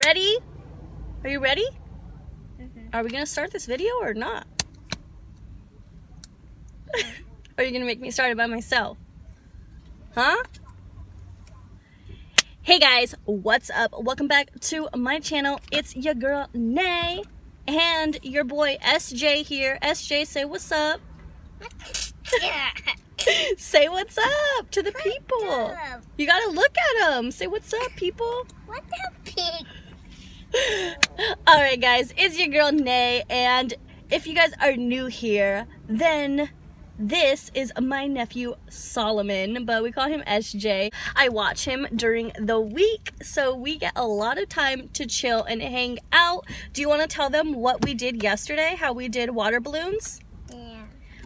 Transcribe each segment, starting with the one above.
Ready? Are you ready? Are we gonna start this video or not? Or are you gonna make me start it by myself? Huh? Hey guys, what's up? Welcome back to my channel. It's your girl Nay and your boy SJ here. SJ, say what's up. Say what's up to the people. You gotta look at them. Say what's up, people. What's up, pig? Alright guys, it's your girl Nay, and if you guys are new here, then this is my nephew Solomon, but we call him SJ. I watch him during the week, so we get a lot of time to chill and hang out. Do you want to tell them what we did yesterday? How we did water balloons? Yeah.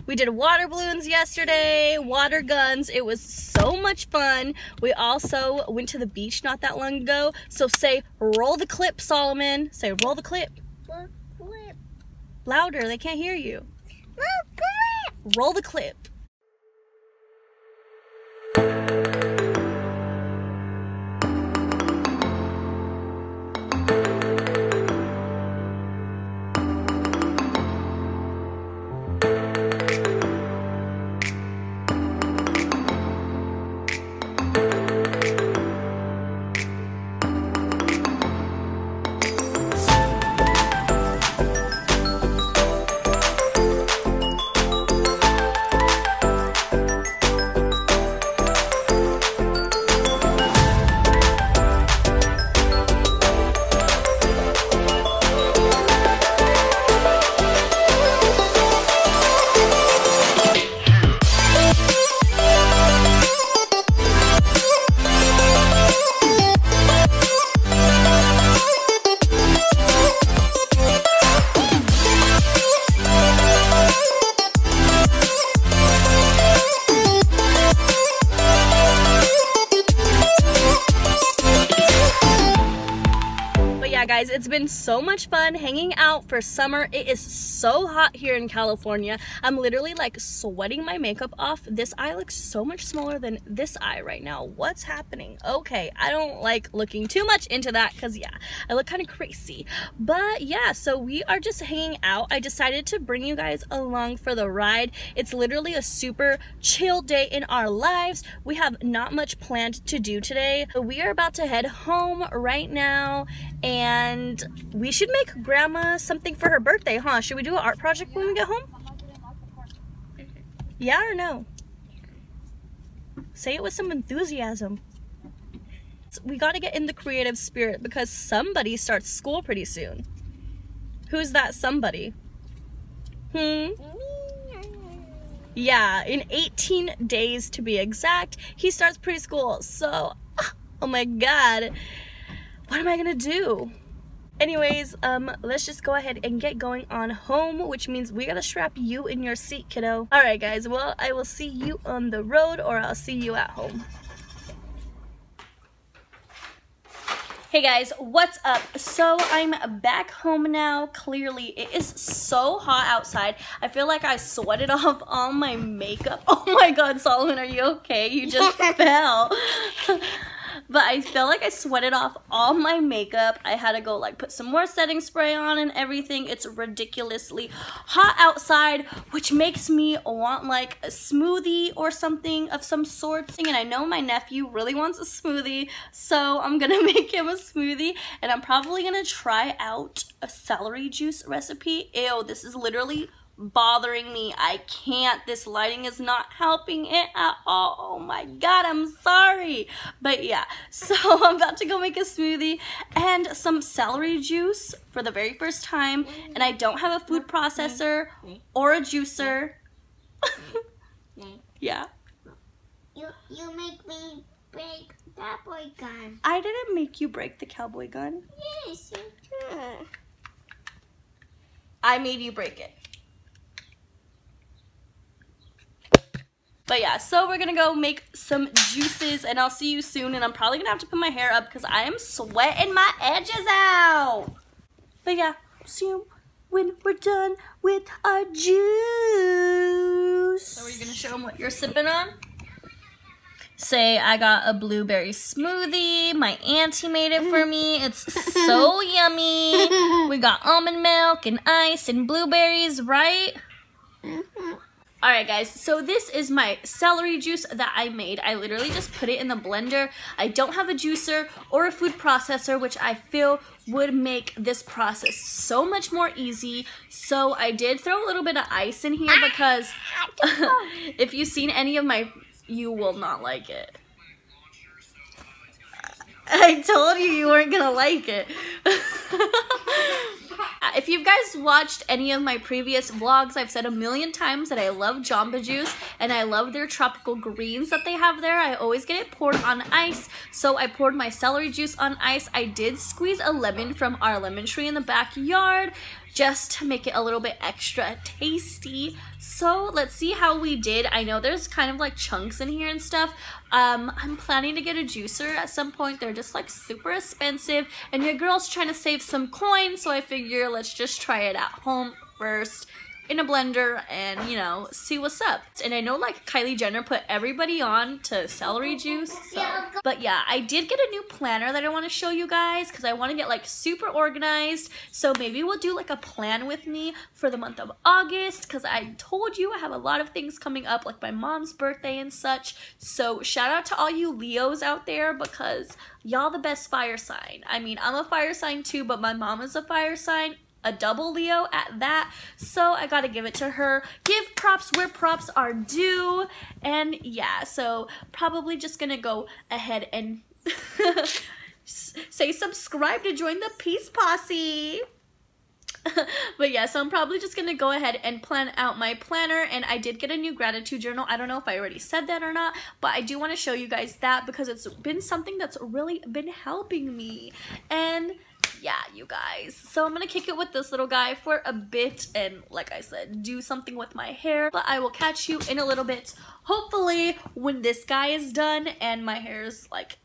We did water balloons yesterday, water guns. It was so much fun. We also went to the beach not that long ago. So say, roll the clip, Solomon. Say, roll the clip. Roll clip. Louder, they can't hear you. Roll clip. Roll the clip. Guys, it's been so much fun hanging out for summer. It is so hot here in California. I'm literally like sweating my makeup off. This eye looks so much smaller than this eye right now. What's happening? Okay, I don't like looking too much into that because yeah, I look kind of crazy. But yeah, so we are just hanging out. I decided to bring you guys along for the ride. It's literally a super chill day in our lives. We have not much planned to do today. We are about to head home right now, and we should make grandma something for her birthday, huh? Should we do an art project when we get home? Yeah or no? Say it with some enthusiasm. We gotta get in the creative spirit because somebody starts school pretty soon. Who's that somebody? Yeah, in 18 days to be exact, he starts preschool. So, oh my god, what am I gonna do? Anyways, let's just go ahead and get going on home, which means we gotta strap you in your seat, kiddo. Alright guys, well, I will see you on the road or I'll see you at home. Hey guys, what's up? So I'm back home now. Clearly, it is so hot outside. I feel like I sweated off all my makeup. Oh my god, Solomon, are you okay? You just fell. But I feel like I sweated off all my makeup. I had to go like put some more setting spray on and everything. It's ridiculously hot outside, which makes me want like a smoothie or something of some sort. And I know my nephew really wants a smoothie, so I'm gonna make him a smoothie, and I'm probably gonna try out a celery juice recipe. Ew, this is literally bothering me. I can't. This lighting is not helping it at all. Oh my god, I'm sorry. But yeah, so I'm about to go make a smoothie and some celery juice for the very first time, and I don't have a food processor or a juicer. Yeah. You make me break the cowboy gun. I didn't make you break the cowboy gun. Yes, you did. I made you break it. But yeah, so we're gonna go make some juices and I'll see you soon, and I'm probably gonna have to put my hair up because I am sweating my edges out. But yeah, see you when we're done with our juice. So are you gonna show them what you're sipping on? say I got a blueberry smoothie. My auntie made it for me. It's so yummy. We got almond milk and ice and blueberries, right? Alright guys, so this is my celery juice that I made. I literally just put it in the blender. I don't have a juicer or a food processor, which I feel would make this process so much more easy. So I did throw a little bit of ice in here because if you've seen any of my, you will not like it. I told you weren't gonna like it. If you guys watched any of my previous vlogs, I've said a million times that I love Jamba Juice and I love their tropical greens that they have there. I always get it poured on ice, so I poured my celery juice on ice. I did squeeze a lemon from our lemon tree in the backyard just to make it a little bit extra tasty. So let's see how we did. I know there's kind of like chunks in here and stuff. I'm planning to get a juicer at some point. They're just like super expensive and your girl's trying to save some coins, so I figure let's just try it at home first in a blender and, you know, see what's up. And I know like Kylie Jenner put everybody on to celery juice, so. But yeah, I did get a new planner that I want to show you guys because I want to get like super organized. So maybe we'll do like a plan with me for the month of August because I told you I have a lot of things coming up, like my mom's birthday and such. So shout out to all you Leos out there because y'all the best fire sign. I mean, I'm a fire sign too, but my mom is a fire sign. A double Leo at that, so I gotta give it to her. Give props where props are due. And yeah, so probably just gonna go ahead and say subscribe to join the Peace Posse. But yeah, so I'm probably just gonna go ahead and plan out my planner. And I did get a new gratitude journal. I don't know if I already said that or not, but I do want to show you guys that because it's been something that's really been helping me. And yeah, you guys, so I'm gonna kick it with this little guy for a bit and, like I said, do something with my hair. But I will catch you in a little bit, hopefully when this guy is done and my hair is like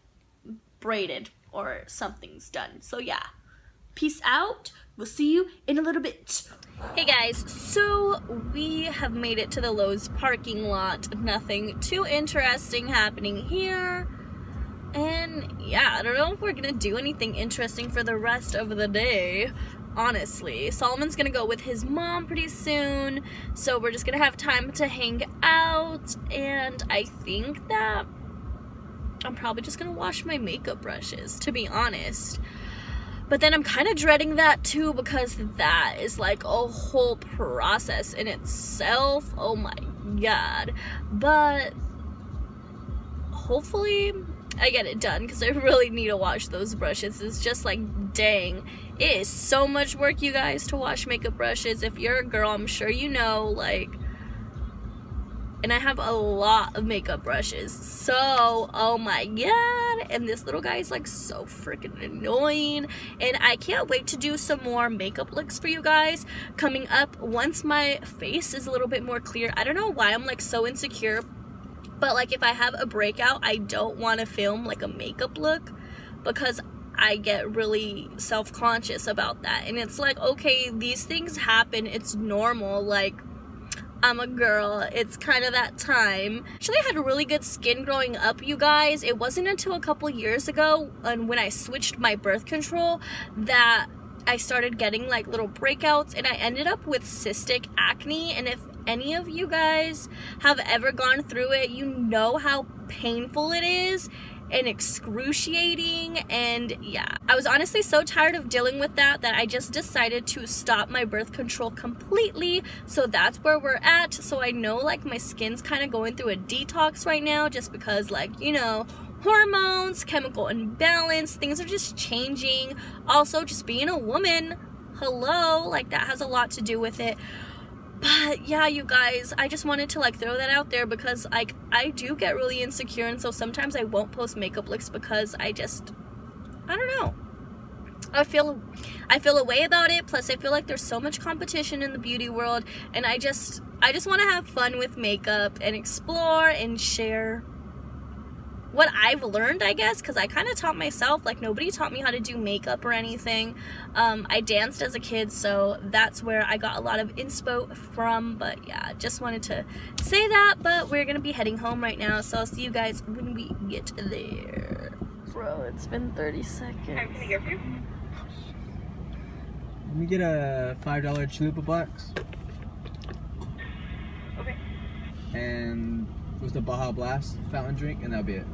braided or something's done. So yeah, peace out. We'll see you in a little bit. Hey guys, so we have made it to the Lowe's parking lot. Nothing too interesting happening here. And yeah, I don't know if we're gonna do anything interesting for the rest of the day, honestly. Solomon's gonna go with his mom pretty soon, so we're just gonna have time to hang out. And I think that I'm probably just gonna wash my makeup brushes, to be honest. But then I'm kind of dreading that too because that is like a whole process in itself. Oh my god. But hopefully I get it done because I really need to wash those brushes. It's just like, dang, it is so much work, you guys, to wash makeup brushes. If you're a girl, I'm sure you know, like, and I have a lot of makeup brushes, so oh my god. And this little guy is like so freaking annoying, and I can't wait to do some more makeup looks for you guys coming up once my face is a little bit more clear. I don't know why I'm like so insecure, but like if I have a breakout, I don't want to film like a makeup look because I get really self-conscious about that. And it's like, okay, these things happen, it's normal, like I'm a girl, it's kind of that time. Actually, I had really good skin growing up, you guys. It wasn't until a couple years ago and when I switched my birth control that I started getting like little breakouts, and I ended up with cystic acne. And if any of you guys have ever gone through it, you know how painful it is and excruciating. And yeah, I was honestly so tired of dealing with that I just decided to stop my birth control completely. So that's where we're at. So I know like my skin's kind of going through a detox right now just because, like, you know, hormones, chemical imbalance, things are just changing. Also, just being a woman, hello, like that has a lot to do with it. But yeah, you guys, I just wanted to like throw that out there because like I do get really insecure, and so sometimes I won't post makeup looks because I don't know. I feel a way about it. Plus I feel like there's so much competition in the beauty world, and I just want to have fun with makeup and explore and share what I've learned, I guess, because I kind of taught myself. Like, nobody taught me how to do makeup or anything. I danced as a kid, so that's where I got a lot of inspo from. But yeah, just wanted to say that. But we're gonna be heading home right now, so I'll see you guys when we get there. Bro, it's been 30 seconds. Can I get you? Let me get a $5 chalupa box. Okay. And what's the Baja Blast fountain drink, and that'll be it.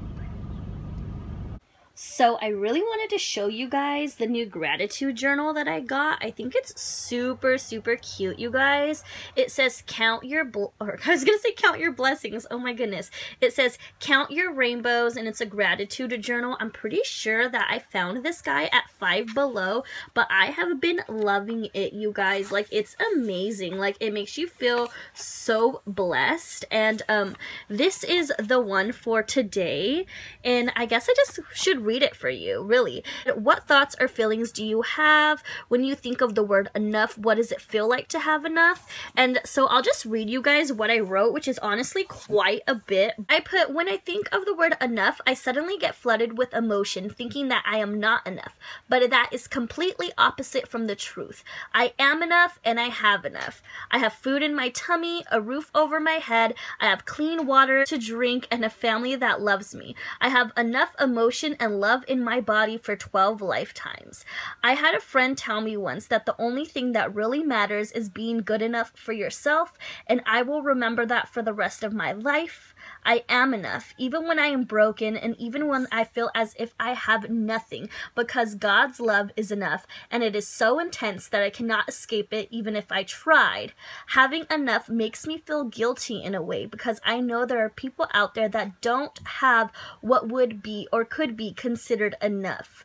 So I really wanted to show you guys the new gratitude journal that I got. I think it's super, super cute, you guys. It says count your count your blessings. Oh my goodness. It says count your rainbows, and it's a gratitude journal. I'm pretty sure that I found this guy at Five Below, but I have been loving it, you guys. Like, it's amazing. Like, it makes you feel so blessed. And this is the one for today, and I guess I just should read it for you, really. What thoughts or feelings do you have when you think of the word enough? What does it feel like to have enough? And so I'll just read you guys what I wrote, which is honestly quite a bit. I put, when I think of the word enough, I suddenly get flooded with emotion, thinking that I am not enough. But that is completely opposite from the truth. I am enough, and I have enough. I have food in my tummy, a roof over my head, I have clean water to drink, and a family that loves me. I have enough emotion and love in my body for 12 lifetimes. I had a friend tell me once that the only thing that really matters is being good enough for yourself, and I will remember that for the rest of my life. I am enough, even when I am broken, and even when I feel as if I have nothing, because God's love is enough, and it is so intense that I cannot escape it even if I tried. Having enough makes me feel guilty in a way, because I know there are people out there that don't have what would be or could be considered enough.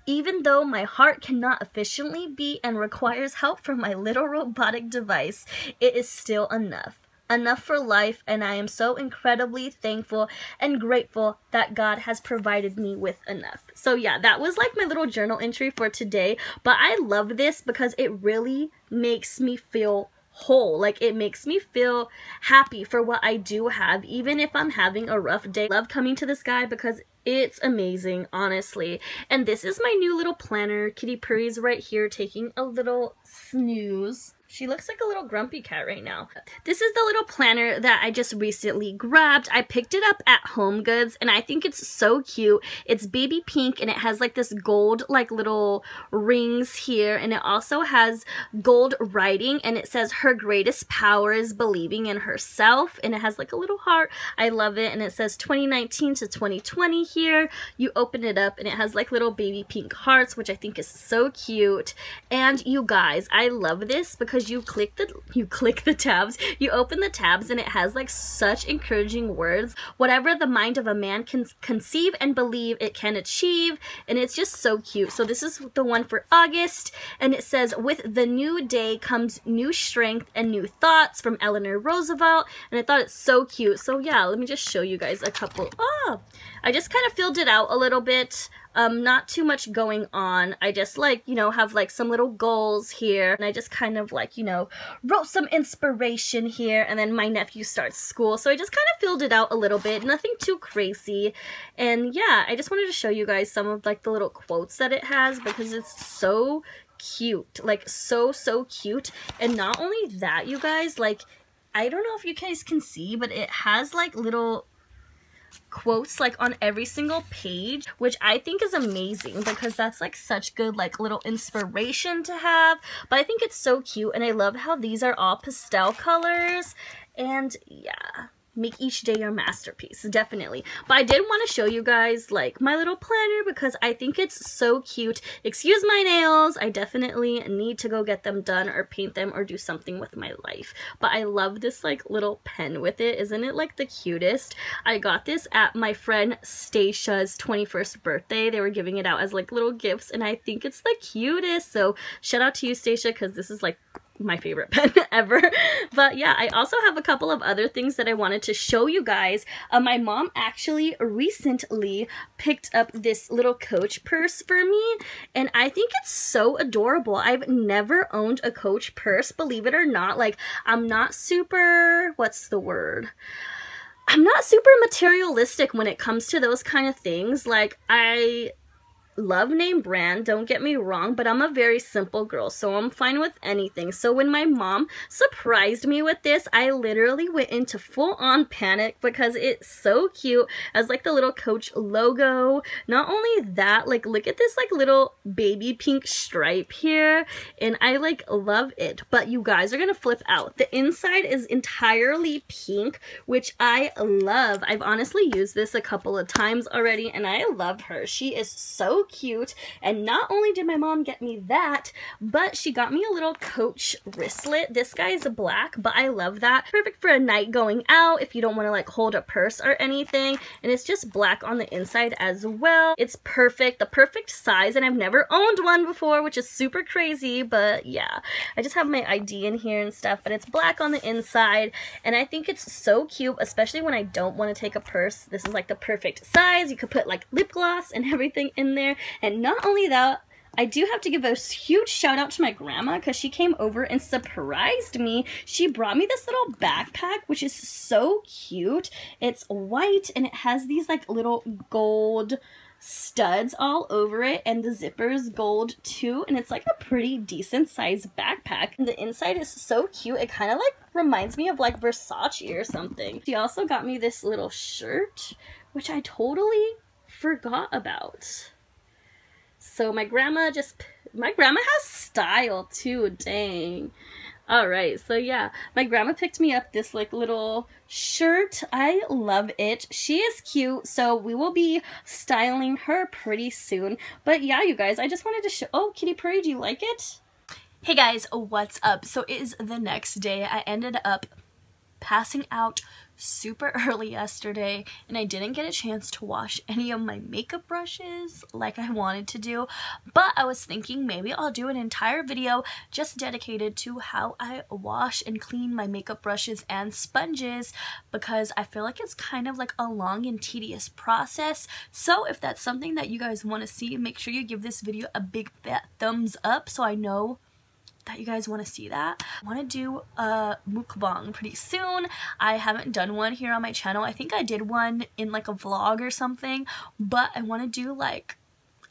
Even though my heart cannot efficiently beat and requires help from my little robotic device, it is still enough. Enough for life, and I am so incredibly thankful and grateful that God has provided me with enough. So yeah, that was like my little journal entry for today, but I love this because it really makes me feel whole. Like, it makes me feel happy for what I do have, even if I'm having a rough day. I love coming to this guy because it's amazing, honestly. And this is my new little planner. Kitty Purry's right here taking a little snooze. She looks like a little grumpy cat right now. This is the little planner that I just recently grabbed. I picked it up at Home Goods, and I think it's so cute. It's baby pink, and it has like this gold like little rings here, and it also has gold writing, and it says her greatest power is believing in herself, and it has like a little heart. I love it, and it says 2019 to 2020 here. You open it up, and it has like little baby pink hearts, which I think is so cute. And you guys, I love this because you click the tabs, you open the tabs, and it has like such encouraging words. Whatever the mind of a man can conceive and believe, it can achieve, and it's just so cute. So this is the one for August, and it says, with the new day comes new strength and new thoughts, from Eleanor Roosevelt. And I thought it's so cute. So yeah, let me just show you guys a couple. I just kind of filled it out a little bit. Not too much going on. I just like, you know, have like some little goals here, and I just kind of like, you know, wrote some inspiration here, and then my nephew starts school, so I just kind of filled it out a little bit. Nothing too crazy. And yeah, I just wanted to show you guys some of like the little quotes that it has, because it's so cute. Like, so cute. And not only that, you guys, like, I don't know if you guys can see, but it has like little quotes like on every single page, which I think is amazing, because that's like such good like little inspiration to have. But I think it's so cute, and I love how these are all pastel colors. And yeah, make each day your masterpiece, definitely. But I did want to show you guys like my little planner, because I think it's so cute. Excuse my nails, I definitely need to go get them done or paint them or do something with my life. But I love this like little pen with it. Isn't it like the cutest? I got this at my friend Stacia's 21st birthday. They were giving it out as like little gifts, and I think it's the cutest. So shout out to you, Stacia, because this is like my favorite pen ever. But yeah, I also have a couple of other things that I wanted to show you guys. My mom actually recently picked up this little Coach purse for me, and I think it's so adorable. I've never owned a Coach purse, believe it or not. Like, I'm not super, what's the word? I'm not super materialistic when it comes to those kind of things. Like, I love name brand, don't get me wrong, but I'm a very simple girl, so I'm fine with anything. So when my mom surprised me with this, I literally went into full-on panic because it's so cute as like the little Coach logo. Not only that, like look at this like little baby pink stripe here, and I like love it. But you guys are gonna flip out. The inside is entirely pink, which I love. I've honestly used this a couple of times already, and I love her. She is so cute. And not only did my mom get me that, but she got me a little Coach wristlet. This guy's black, but I love that. Perfect for a night going out if you don't want to like hold a purse or anything. And it's just black on the inside as well. It's perfect, the perfect size, and I've never owned one before, which is super crazy. But yeah, I just have my ID in here and stuff, but it's black on the inside, and I think it's so cute, especially when I don't want to take a purse. This is like the perfect size. You could put like lip gloss and everything in there. And not only that, I do have to give a huge shout out to my grandma because she came over and surprised me. She brought me this little backpack, which is so cute. It's white and it has these like little gold studs all over it, and the zipper's gold too, and it's like a pretty decent sized backpack. And the inside is so cute. It kind of like reminds me of like Versace or something. She also got me this little shirt, which I totally forgot about. So my grandma has style too, dang. Alright, so yeah, my grandma picked me up this like little shirt. I love it. She is cute, so we will be styling her pretty soon. But yeah, you guys, I just wanted to show— oh, Kitty Purry, do you like it? Hey guys, what's up? So it is the next day. I ended up passing out super early yesterday, and I didn't get a chance to wash any of my makeup brushes like I wanted to do, but I was thinking maybe I'll do an entire video just dedicated to how I wash and clean my makeup brushes and sponges, because I feel like it's kind of like a long and tedious process. So if that's something that you guys want to see, make sure you give this video a big fat thumbs up so I know that you guys want to see that. I want to do a mukbang pretty soon. I haven't done one here on my channel. I think I did one in like a vlog or something, but I want to do like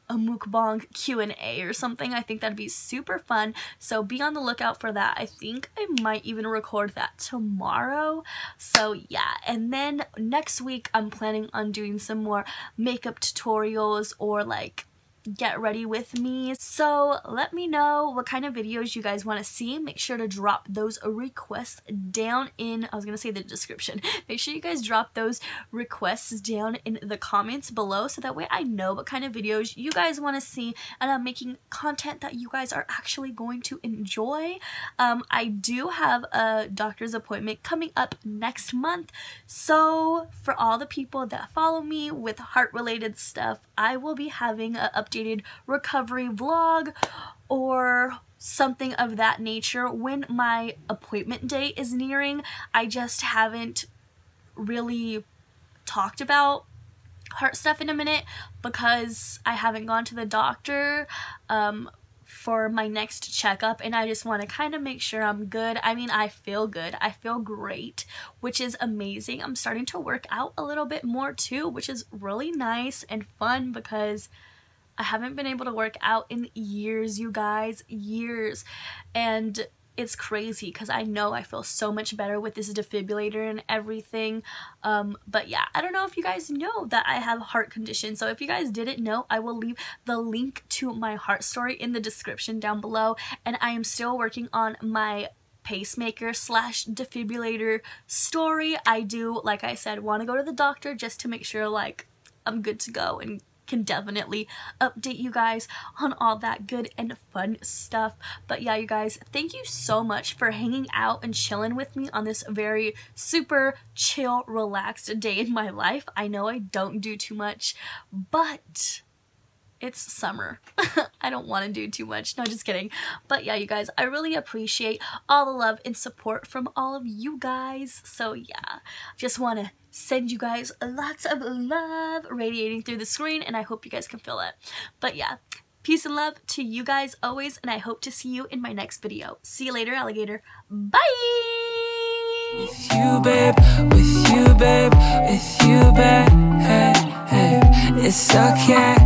a mukbang Q&A or something. I think that'd be super fun, so be on the lookout for that. I think I might even record that tomorrow. So yeah, and then next week I'm planning on doing some more makeup tutorials or like get ready with me. So let me know what kind of videos you guys want to see. Make sure to drop those requests down in— I was gonna say the description. Make sure you guys drop those requests down in the comments below, so that way I know what kind of videos you guys want to see, and I'm making content that you guys are actually going to enjoy. I do have a doctor's appointment coming up next month, so for all the people that follow me with heart related stuff, I will be having an updated recovery vlog or something of that nature when my appointment date is nearing. I just haven't really talked about heart stuff in a minute because I haven't gone to the doctor for my next checkup, and I just want to kind of make sure I'm good. I mean, I feel good. I feel great, which is amazing. I'm starting to work out a little bit more too, which is really nice and fun because I haven't been able to work out in years, you guys, years. And it's crazy because I know I feel so much better with this defibrillator and everything. But yeah, I don't know if you guys know that I have a heart condition. So if you guys didn't know, I will leave the link to my heart story in the description down below. And I am still working on my pacemaker / defibrillator story. I do, like I said, want to go to the doctor just to make sure like I'm good to go, and can definitely update you guys on all that good and fun stuff. But yeah, you guys, thank you so much for hanging out and chilling with me on this very super chill, relaxed day in my life. I know I don't do too much, but it's summer. I don't want to do too much. No, just kidding. But yeah, you guys, I really appreciate all the love and support from all of you guys. So yeah, just want to send you guys lots of love radiating through the screen, and I hope you guys can feel it. But yeah, peace and love to you guys always, and I hope to see you in my next video. See you later, alligator. Bye! With you, babe, with you, babe. It's okay.